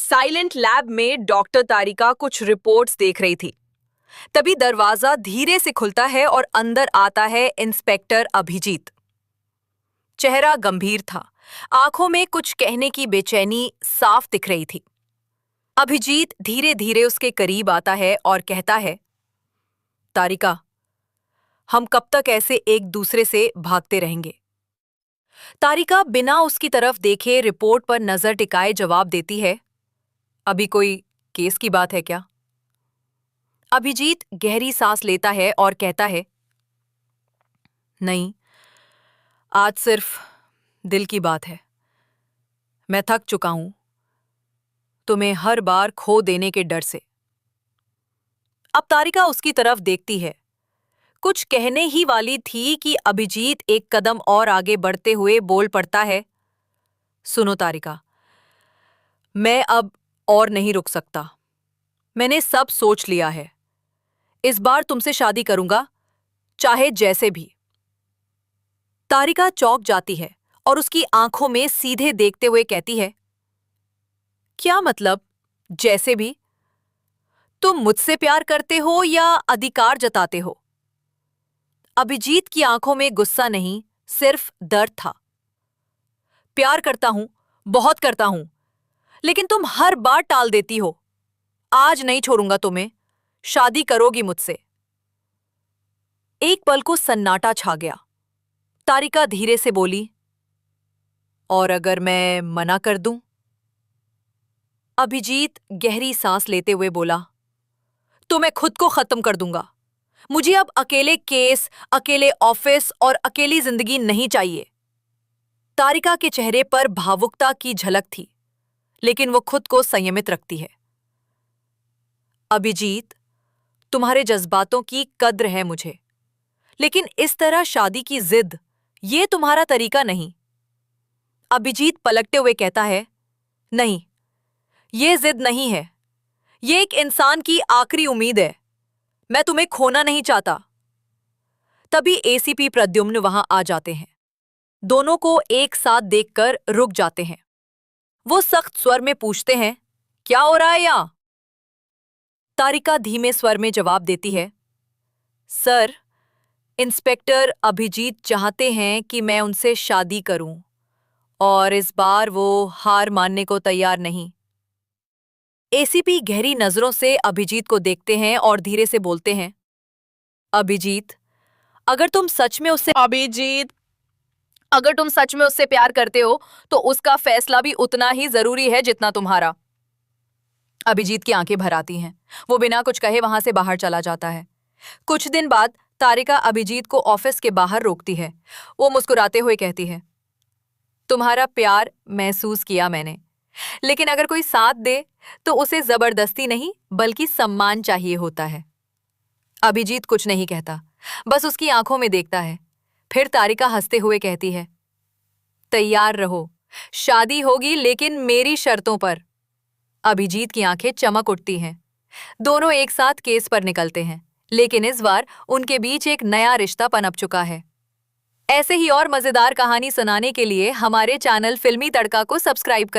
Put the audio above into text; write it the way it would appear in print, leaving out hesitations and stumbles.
Silent lab में doctor तारिका कुछ reports देख रही थी। तभी दरवाजा धीरे से खुलता है और अंदर आता है इंस्पेक्टर अभिजीत। चेहरा गंभीर था, आंखों में कुछ कहने की बेचैनी साफ दिख रही थी। अभिजीत धीरे धीरे उसके करीब आता है और कहता है, तारिका, हम कब तक ऐसे एक दूसरे से भागते रहेंगे? तारिका बिना उसकी तरफ देखे रिपोर्ट पर नजर टिकाए जवाब देती है, अभी कोई केस की बात है क्या? अभिजीत गहरी सांस लेता है और कहता है, नहीं, आज सिर्फ दिल की बात है। मैं थक चुका हूं तुम्हें हर बार खो देने के डर से। अब तारिका उसकी तरफ देखती है। कुछ कहने ही वाली थी कि अभिजीत एक कदम और आगे बढ़ते हुए बोल पड़ता है, सुनो तारिका, मैं अब और नहीं रुक सकता। मैंने सब सोच लिया है। इस बार तुमसे शादी करूंगा, चाहे जैसे भी। तारिका चौंक जाती है और उसकी आंखों में सीधे देखते हुए कहती है, क्या मतलब जैसे भी? तुम मुझसे प्यार करते हो या अधिकार जताते हो? अभिजीत की आंखों में गुस्सा नहीं, सिर्फ दर्द था। प्यार करता हूं, बहुत करता हूं, लेकिन तुम हर बार टाल देती हो। आज नहीं छोड़ूंगा तुम्हें, शादी करोगी मुझसे। एक पल को सन्नाटा छा गया। तारिका धीरे से बोली, और अगर मैं मना कर दूं? अभिजीत गहरी सांस लेते हुए बोला, तो मैं खुद को खत्म कर दूंगा। मुझे अब अकेले केस, अकेले ऑफिस और अकेली जिंदगी नहीं चाहिए। तारिका के चेहरे पर भावुकता की झलक थी, लेकिन वो खुद को संयमित रखती है। अभिजीत, तुम्हारे जज्बातों की कद्र है मुझे, लेकिन इस तरह शादी की जिद, ये तुम्हारा तरीका नहीं। अभिजीत पलटते हुए कहता है, नहीं, ये जिद नहीं है, ये एक इंसान की आखिरी उम्मीद है। मैं तुम्हें खोना नहीं चाहता। तभी एसीपी प्रद्युम्न वहां आ जाते हैं। दोनों को एक साथ देखकर रुक जाते हैं। वो सख्त स्वर में पूछते हैं, क्या हो रहा है यहां? तारिका धीमे स्वर में जवाब देती है, सर, इंस्पेक्टर अभिजीत चाहते हैं कि मैं उनसे शादी करूं, और इस बार वो हार मानने को तैयार नहीं। एसीपी गहरी नजरों से अभिजीत को देखते हैं और धीरे से बोलते हैं, अभिजीत, अगर तुम सच में उससे प्यार करते हो तो उसका फैसला भी उतना ही जरूरी है जितना तुम्हारा। अभिजीत की आंखें भर आती हैं। वो बिना कुछ कहे वहां से बाहर चला जाता है। कुछ दिन बाद तारिका अभिजीत को ऑफिस के बाहर रोकती है। वो मुस्कुराते हुए कहती है, तुम्हारा प्यार महसूस किया मैंने, लेकिन अगर कोई साथ दे तो उसे जबरदस्ती नहीं बल्कि सम्मान चाहिए होता है। अभिजीत कुछ नहीं कहता, बस उसकी आंखों में देखता है। फिर तारिका हंसते हुए कहती है, तैयार रहो, शादी होगी लेकिन मेरी शर्तों पर। अभिजीत की आंखें चमक उठती हैं। दोनों एक साथ केस पर निकलते हैं, लेकिन इस बार उनके बीच एक नया रिश्ता पनप चुका है। ऐसे ही और मजेदार कहानी सुनाने के लिए हमारे चैनल फिल्मी तड़का को सब्सक्राइब करें।